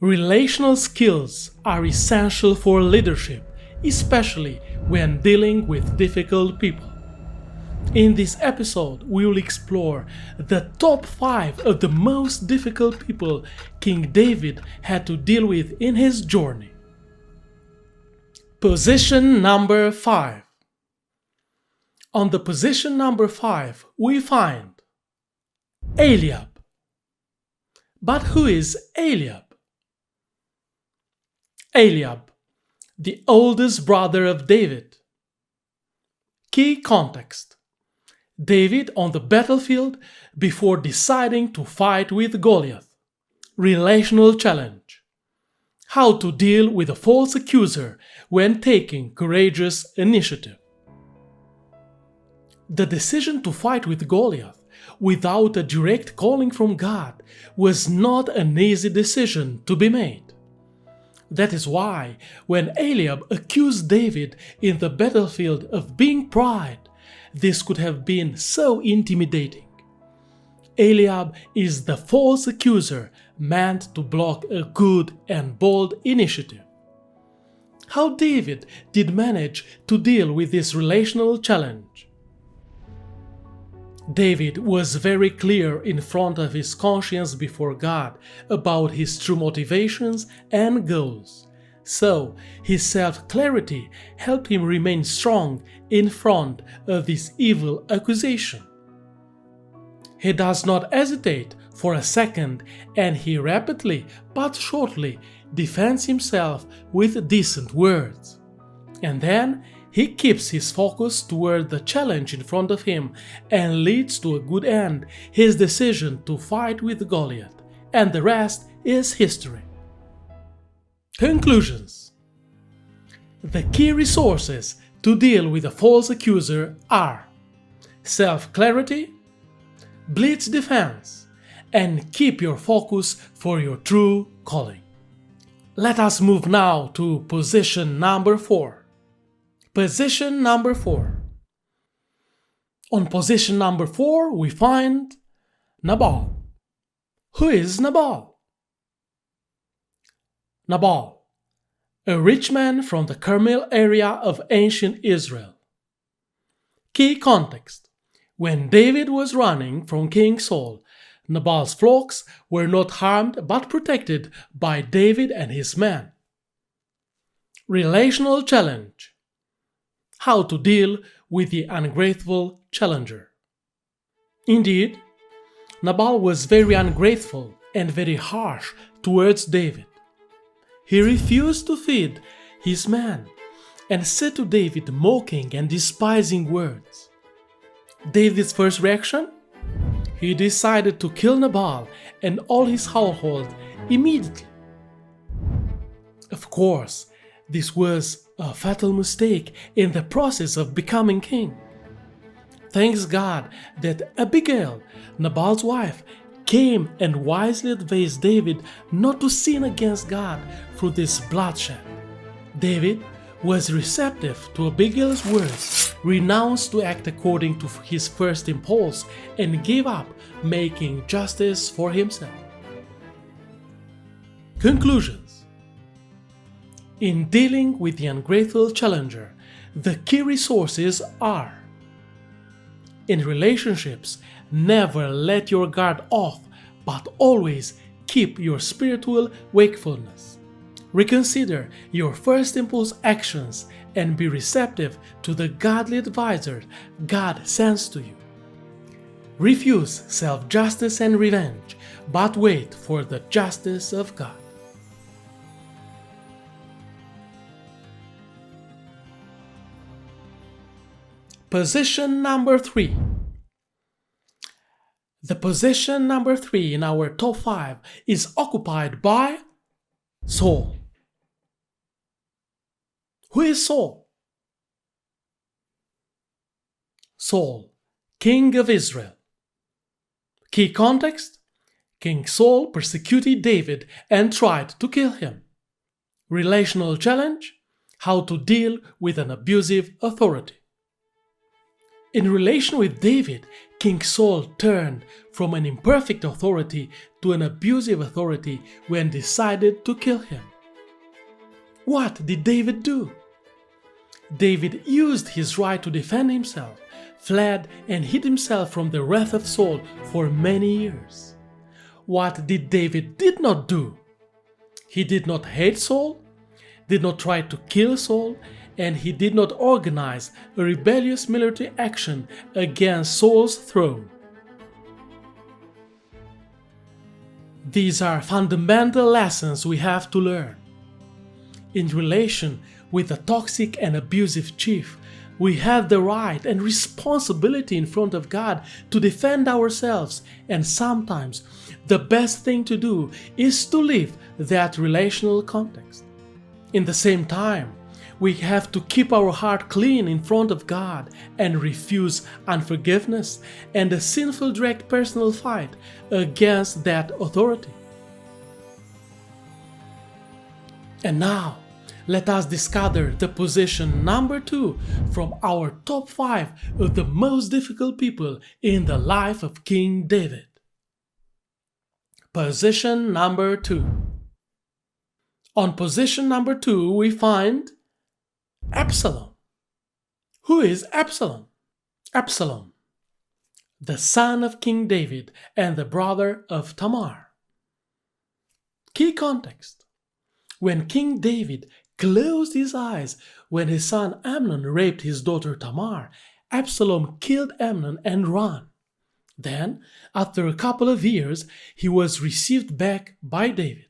Relational skills are essential for leadership, especially when dealing with difficult people. In this episode, we will explore the top 5 of the most difficult people King David had to deal with in his journey. Position number 5. On the position number 5, we find Eliab. But who is Eliab? Eliab, the oldest brother of David. Key context: David on the battlefield before deciding to fight with Goliath. Relational challenge: how to deal with a false accuser when taking courageous initiative. The decision to fight with Goliath without a direct calling from God was not an easy decision to be made. That is why, when Eliab accused David in the battlefield of being pride, this could have been so intimidating. Eliab is the false accuser meant to block a good and bold initiative. How David did manage to deal with this relational challenge? David was very clear in front of his conscience before God about his true motivations and goals. So, his self-clarity helped him remain strong in front of this evil accusation. He does not hesitate for a second, and he rapidly but shortly defends himself with decent words. And then he keeps his focus toward the challenge in front of him and leads to a good end his decision to fight with Goliath, and the rest is history. Conclusions: the key resources to deal with a false accuser are self-clarity, blitz defense, and keep your focus for your true calling. Let us move now to position number 4. Position number 4. On position number 4, we find Nabal. Who is Nabal? Nabal, a rich man from the Carmel area of ancient Israel. Key context: when David was running from King Saul, Nabal's flocks were not harmed but protected by David and his men. Relational challenge: how to deal with the ungrateful challenger. Indeed, Nabal was very ungrateful and very harsh towards David. He refused to feed his men and said to David mocking and despising words. David's first reaction? He decided to kill Nabal and all his household immediately. Of course, this was a fatal mistake in the process of becoming king. Thanks God that Abigail, Nabal's wife, came and wisely advised David not to sin against God through this bloodshed. David was receptive to Abigail's words, renounced to act according to his first impulse, and gave up making justice for himself. Conclusions: in dealing with the ungrateful challenger, the key resources are: in relationships, never let your guard off, but always keep your spiritual wakefulness. Reconsider your first impulse actions and be receptive to the godly advisor God sends to you. Refuse self-justice and revenge, but wait for the justice of God. Position number 3. The position number 3 in our top 5 is occupied by Saul. Who is Saul? Saul, king of Israel. Key context: King Saul persecuted David and tried to kill him. Relational challenge: how to deal with an abusive authority. In relation with David, King Saul turned from an imperfect authority to an abusive authority when decided to kill him. What did David do? David used his right to defend himself, fled and hid himself from the wrath of Saul for many years. What did David did not do? He did not hate Saul, did not try to kill Saul, and he did not organize a rebellious military action against Saul's throne. These are fundamental lessons we have to learn. In relation with a toxic and abusive chief, we have the right and responsibility in front of God to defend ourselves, and sometimes the best thing to do is to leave that relational context. In the same time, we have to keep our heart clean in front of God and refuse unforgiveness and a sinful direct personal fight against that authority. And now, let us discover the position number 2 from our top 5 of the most difficult people in the life of King David. Position number 2. On position number 2, we find Absalom. Who is Absalom? Absalom, the son of King David and the brother of Tamar. Key context: when King David closed his eyes when his son Amnon raped his daughter Tamar, Absalom killed Amnon and ran. Then, after a couple of years, he was received back by David.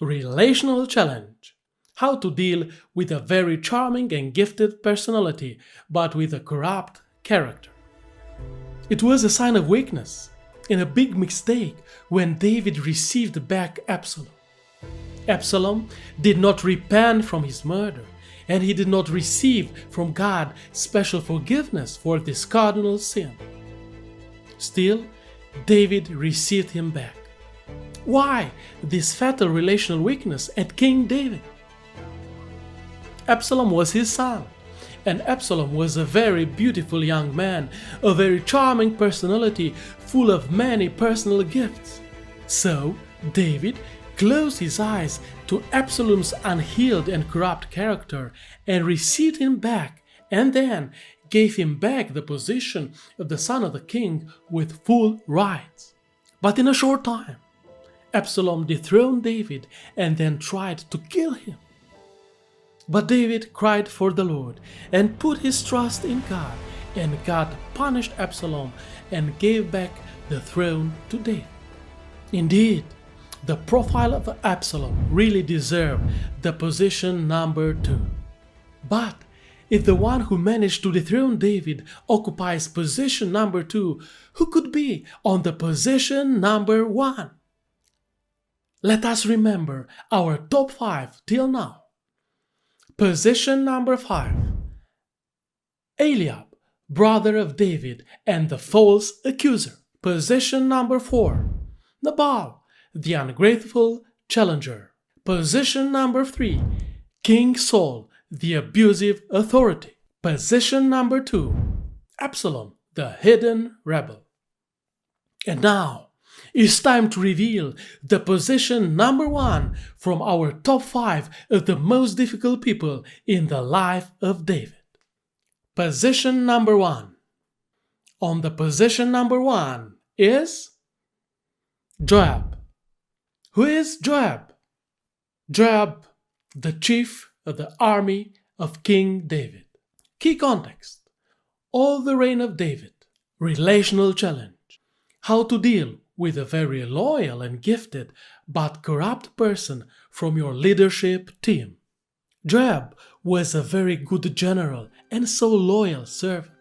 Relational challenge: how to deal with a very charming and gifted personality, but with a corrupt character. It was a sign of weakness and a big mistake when David received back Absalom. Absalom did not repent from his murder, and he did not receive from God special forgiveness for this cardinal sin. Still, David received him back. Why this fatal relational weakness at King David? Absalom was his son, and Absalom was a very beautiful young man, a very charming personality full of many personal gifts. So, David closed his eyes to Absalom's unhealed and corrupt character and received him back, and then gave him back the position of the son of the king with full rights. But in a short time, Absalom dethroned David and then tried to kill him. But David cried for the Lord and put his trust in God, and God punished Absalom and gave back the throne to David. Indeed, the profile of Absalom really deserved the position number 2. But if the one who managed to dethrone David occupies position number 2, who could be on the position number 1? Let us remember our top 5 till now. Position number 5. Eliab, brother of David and the false accuser. Position number 4. Nabal, the ungrateful challenger. Position number 3. King Saul, the abusive authority. Position number 2. Absalom, the hidden rebel. And now, it's time to reveal the position number 1 from our top 5 of the most difficult people in the life of David. Position number 1. On the position number 1 is Joab. Who is Joab? Joab, the chief of the army of King David. Key context: all the reign of David. Relational challenge: how to deal with a very loyal and gifted but corrupt person from your leadership team. Joab was a very good general and so loyal servant.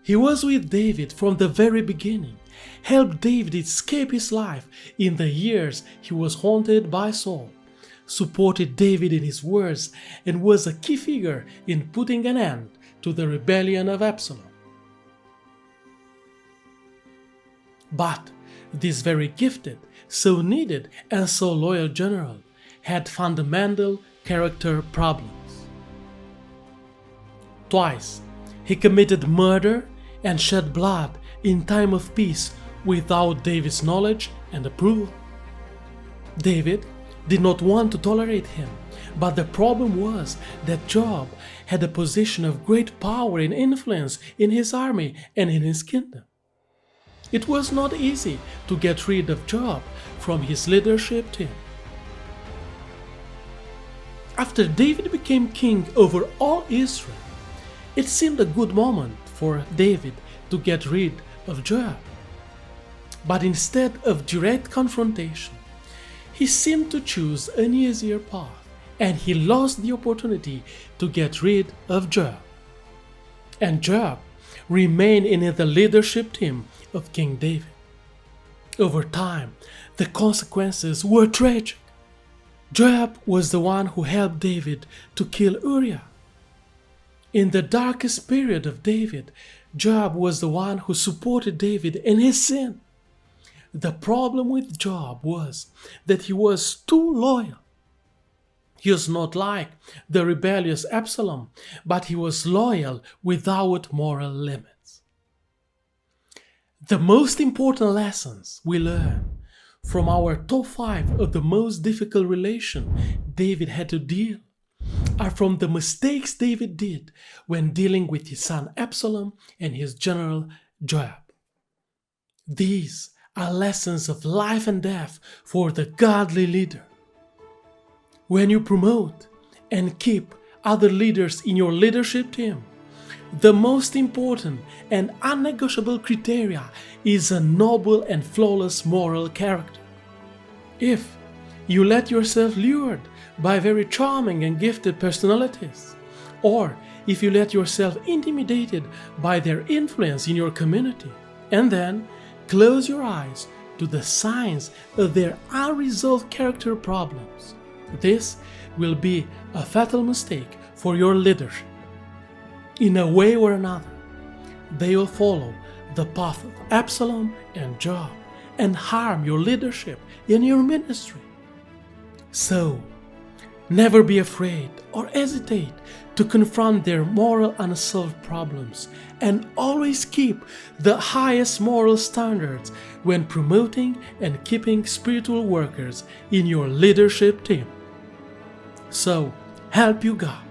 He was with David from the very beginning, helped David escape his life in the years he was haunted by Saul, supported David in his wars, and was a key figure in putting an end to the rebellion of Absalom. But this very gifted, so needed, and so loyal general had fundamental character problems. Twice he committed murder and shed blood in time of peace without David's knowledge and approval. David did not want to tolerate him, but the problem was that Joab had a position of great power and influence in his army and in his kingdom. It was not easy to get rid of Joab from his leadership team. After David became king over all Israel, it seemed a good moment for David to get rid of Joab. But instead of direct confrontation, he seemed to choose an easier path, and he lost the opportunity to get rid of Joab. And Joab remained in the leadership team of King David. Over time, the consequences were tragic. Joab was the one who helped David to kill Uriah. In the darkest period of David, Joab was the one who supported David in his sin. The problem with Joab was that he was too loyal. He was not like the rebellious Absalom, but he was loyal without moral limits. The most important lessons we learn from our top 5 of the most difficult relation David had to deal are from the mistakes David did when dealing with his son Absalom and his general Joab. These are lessons of life and death for the godly leader. When you promote and keep other leaders in your leadership team, the most important and unnegotiable criteria is a noble and flawless moral character. If you let yourself lured by very charming and gifted personalities, or if you let yourself intimidated by their influence in your community, and then close your eyes to the signs of their unresolved character problems, this will be a fatal mistake for your leadership. In a way or another, they will follow the path of Absalom and Joab and harm your leadership in your ministry. So, never be afraid or hesitate to confront their moral unsolved problems, and always keep the highest moral standards when promoting and keeping spiritual workers in your leadership team. So, help you God.